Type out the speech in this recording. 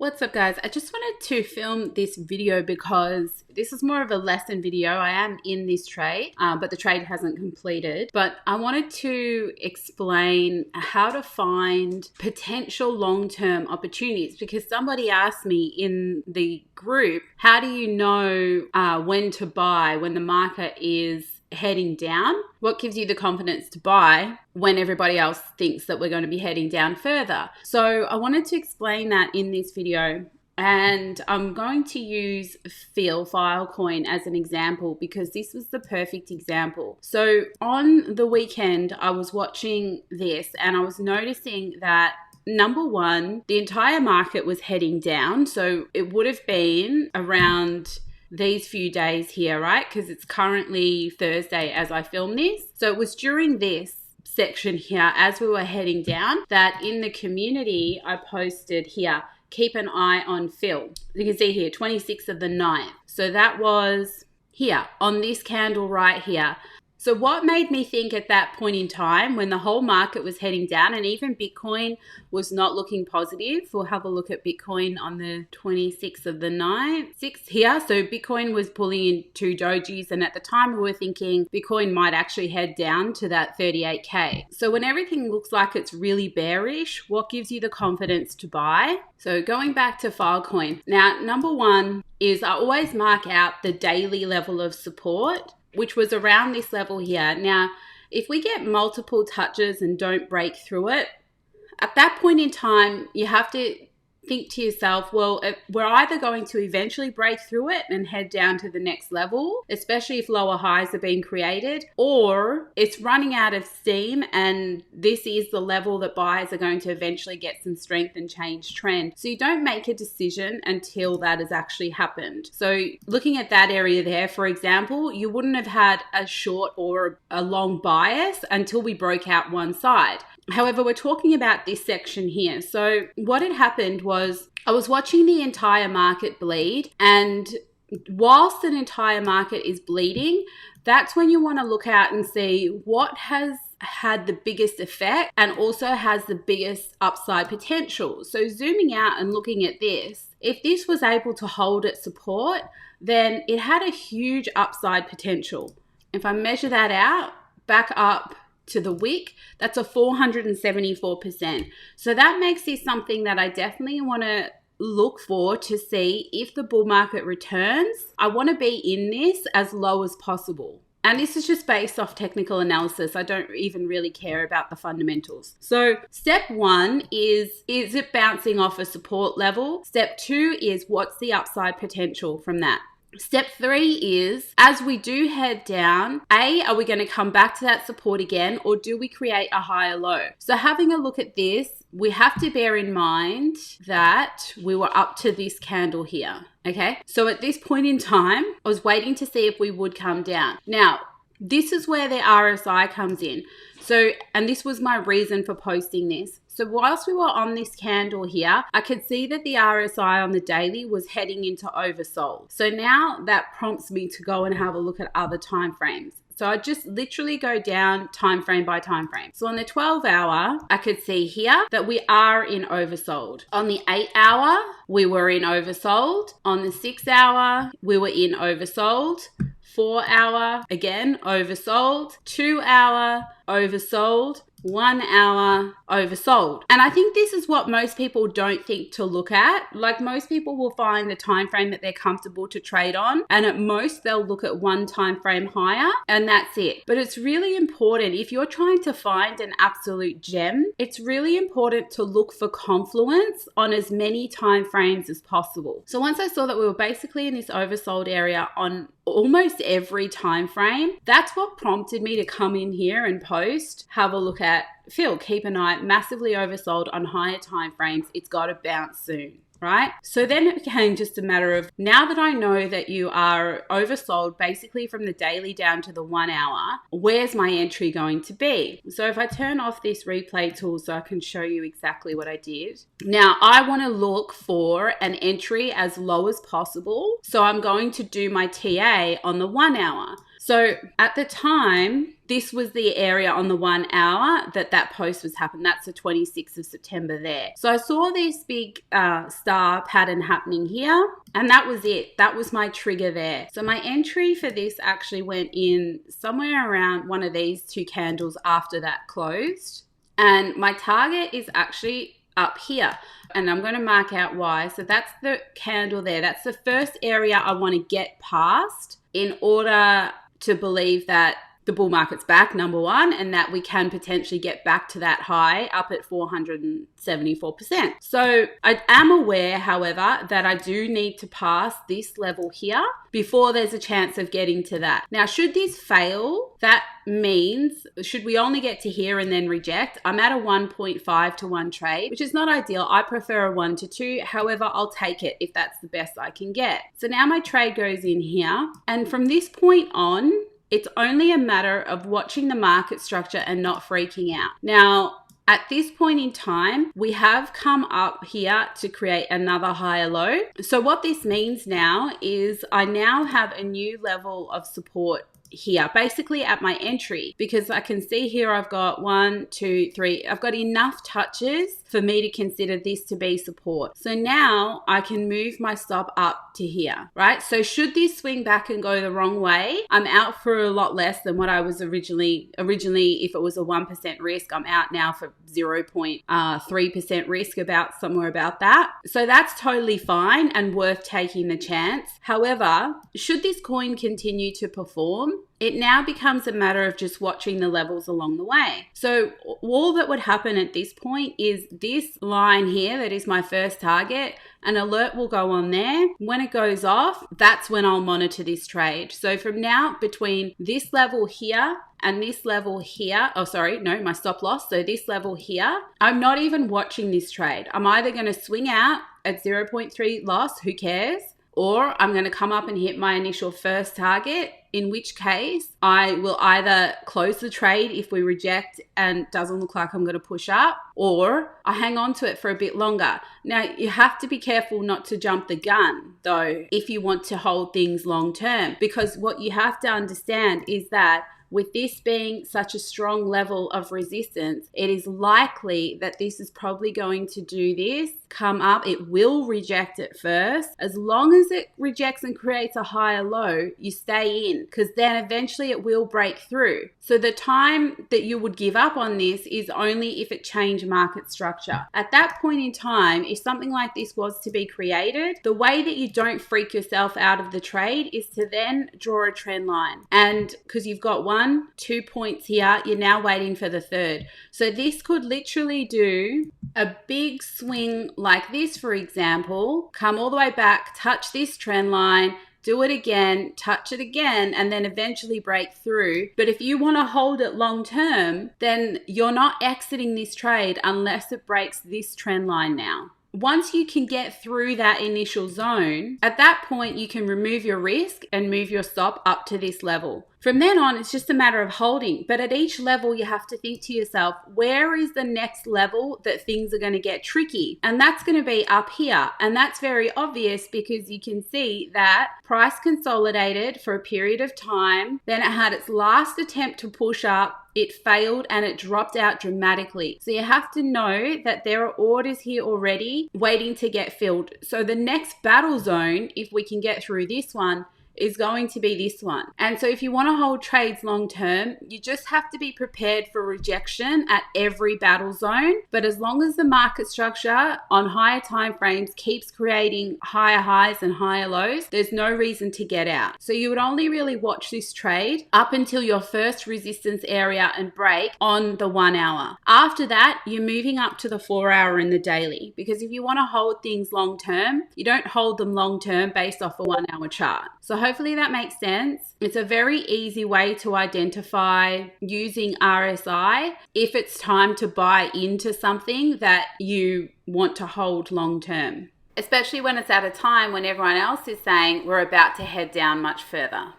What's up, guys? I just wanted to film this video because this is more of a lesson video. I am in this trade, but the trade hasn't completed. But I wanted to explain how to find potential long-term opportunities because somebody asked me in the group, how do you know when to buy when the market is heading down? What gives you the confidence to buy when everybody else thinks that we're going to be heading down further? So I wanted to explain that in this video, and I'm going to use FIL Filecoin as an example because this was the perfect example. So on the weekend, I was watching this and I was noticing that number one, the entire market was heading down. So it would have been around these few days here, right? Because it's currently Thursday as I film this. So it was during this section here as we were heading down that in the community I posted here, keep an eye on FIL. You can see here, 26th of the 9th. So that was here on this candle right here. So what made me think at that point in time when the whole market was heading down and even Bitcoin was not looking positive? We'll have a look at Bitcoin on the 26th of the 9th, 6th here. So Bitcoin was pulling in 2 dojis, and at the time we were thinking Bitcoin might actually head down to that 38K. So when everything looks like it's really bearish, what gives you the confidence to buy? So going back to Filecoin. Now, number one is I always mark out the daily level of support, which was around this level here. Now, if we get multiple touches and don't break through it, at that point in time, you have to think to yourself, well, we're either going to eventually break through it and head down to the next level, especially if lower highs are being created, or it's running out of steam and this is the level that buyers are going to eventually get some strength and change trend. So you don't make a decision until that has actually happened. So looking at that area there, for example, you wouldn't have had a short or a long bias until we broke out one side. However, we're talking about this section here. So what had happened was I was watching the entire market bleed, and whilst an entire market is bleeding, that's when you want to look out and see what has had the biggest effect and also has the biggest upside potential. So zooming out and looking at this, if this was able to hold its support, then it had a huge upside potential. If I measure that out, back up to the wick, that's a 474%. So that makes this something that I definitely want to look for to see if the bull market returns. I want to be in this as low as possible. And this is just based off technical analysis. I don't even really care about the fundamentals. So step one is it bouncing off a support level? Step two is what's the upside potential from that? Step three is, as we do head down, are we going to come back to that support again, or do we create a higher low? So having a look at this, we have to bear in mind that we were up to this candle here, okay? So at this point in time, I was waiting to see if we would come down. Now, this is where the RSI comes in. So, and this was my reason for posting this. So whilst we were on this candle here, I could see that the RSI on the daily was heading into oversold. So now that prompts me to go and have a look at other time frames. So I just literally go down time frame by time frame. So on the 12-hour, I could see here that we are in oversold. On the 8-hour, we were in oversold. On the 6-hour, we were in oversold. 4-hour, again, oversold. 2-hour, oversold. 1 hour, oversold. And I think this is what most people don't think to look at. Like, most people will find the time frame that they're comfortable to trade on, and at most they'll look at one time frame higher, and that's it. But it's really important, if you're trying to find an absolute gem, it's really important to look for confluence on as many time frames as possible. So once I saw that we were basically in this oversold area on almost every time frame, that's what prompted me to come in here and post, have a look at FIL, keep an eye, massively oversold on higher time frames. It's got to bounce soon, right? So then it became just a matter of, now that I know that you are oversold basically from the daily down to the 1 hour, where's my entry going to be? So if I turn off this replay tool so I can show you exactly what I did. Now I want to look for an entry as low as possible. So I'm going to do my TA on the 1 hour. So at the time, this was the area on the 1 hour that post was happening. That's the 26th of September there. So I saw this big star pattern happening here, and that was it. That was my trigger there. So my entry for this actually went in somewhere around one of these two candles after that closed. And my target is actually up here, and I'm going to mark out why. So that's the candle there. That's the first area I want to get past in order to believe that the bull market's back, number one, and that we can potentially get back to that high up at 474%. So I am aware, however, that I do need to pass this level here before there's a chance of getting to that. Now, should this fail, that means should we only get to here and then reject, I'm at a 1.5 to 1 trade, which is not ideal. I prefer a 1 to 2. However, I'll take it if that's the best I can get. So now my trade goes in here, and from this point on, it's only a matter of watching the market structure and not freaking out. Now, at this point in time, we have come up here to create another higher low. So what this means now is I now have a new level of support here, basically at my entry, because I can see here I've got 1, 2, 3. I've got enough touches for me to consider this to be support. So now I can move my stop up to here, right? So should this swing back and go the wrong way, I'm out for a lot less than what I was originally, if it was a 1% risk, I'm out now for 0.3% risk, somewhere about that. So that's totally fine and worth taking the chance. However, should this coin continue to perform, it now becomes a matter of just watching the levels along the way. So all that would happen at this point is this line here, that is my first target, an alert will go on there. When it goes off, that's when I'll monitor this trade. So from now, between this level here and this level here, my stop loss, so this level here, I'm not even watching this trade. I'm either going to swing out at 0.3 loss, who cares? Or I'm going to come up and hit my initial first target, in which case I will either close the trade if we reject and doesn't look like I'm going to push up, or I hang on to it for a bit longer. Now, you have to be careful not to jump the gun, though, if you want to hold things long term, because what you have to understand is that with this being such a strong level of resistance, it is likely that this is probably going to do this, come up. It will reject it first. As long as it rejects and creates a higher low, you stay in, because then eventually it will break through. So the time that you would give up on this is only if it changed market structure. At that point in time, if something like this was to be created, the way that you don't freak yourself out of the trade is to then draw a trend line. And because you've got 1, 2 points here, you're now waiting for the third. So this could literally do a big swing like this, for example, come all the way back, touch this trend line, do it again, touch it again, and then eventually break through. But if you want to hold it long term, then you're not exiting this trade unless it breaks this trend line now. Once you can get through that initial zone, at that point you can remove your risk and move your stop up to this level. From then on, it's just a matter of holding. But at each level, you have to think to yourself, where is the next level that things are going to get tricky? And that's going to be up here. And that's very obvious because you can see that price consolidated for a period of time. Then it had its last attempt to push up. It failed and it dropped out dramatically. So you have to know that there are orders here already waiting to get filled. So the next battle zone, if we can get through this one, is going to be this one. And so if you want to hold trades long term, you just have to be prepared for rejection at every battle zone. But as long as the market structure on higher time frames keeps creating higher highs and higher lows, there's no reason to get out. So you would only really watch this trade up until your first resistance area and break on the 1 hour. After that, you're moving up to the 4 hour and the daily, because if you want to hold things long term, you don't hold them long term based off a 1 hour chart. So hopefully that makes sense. It's a very easy way to identify using RSI if it's time to buy into something that you want to hold long term, especially when it's at a time when everyone else is saying we're about to head down much further.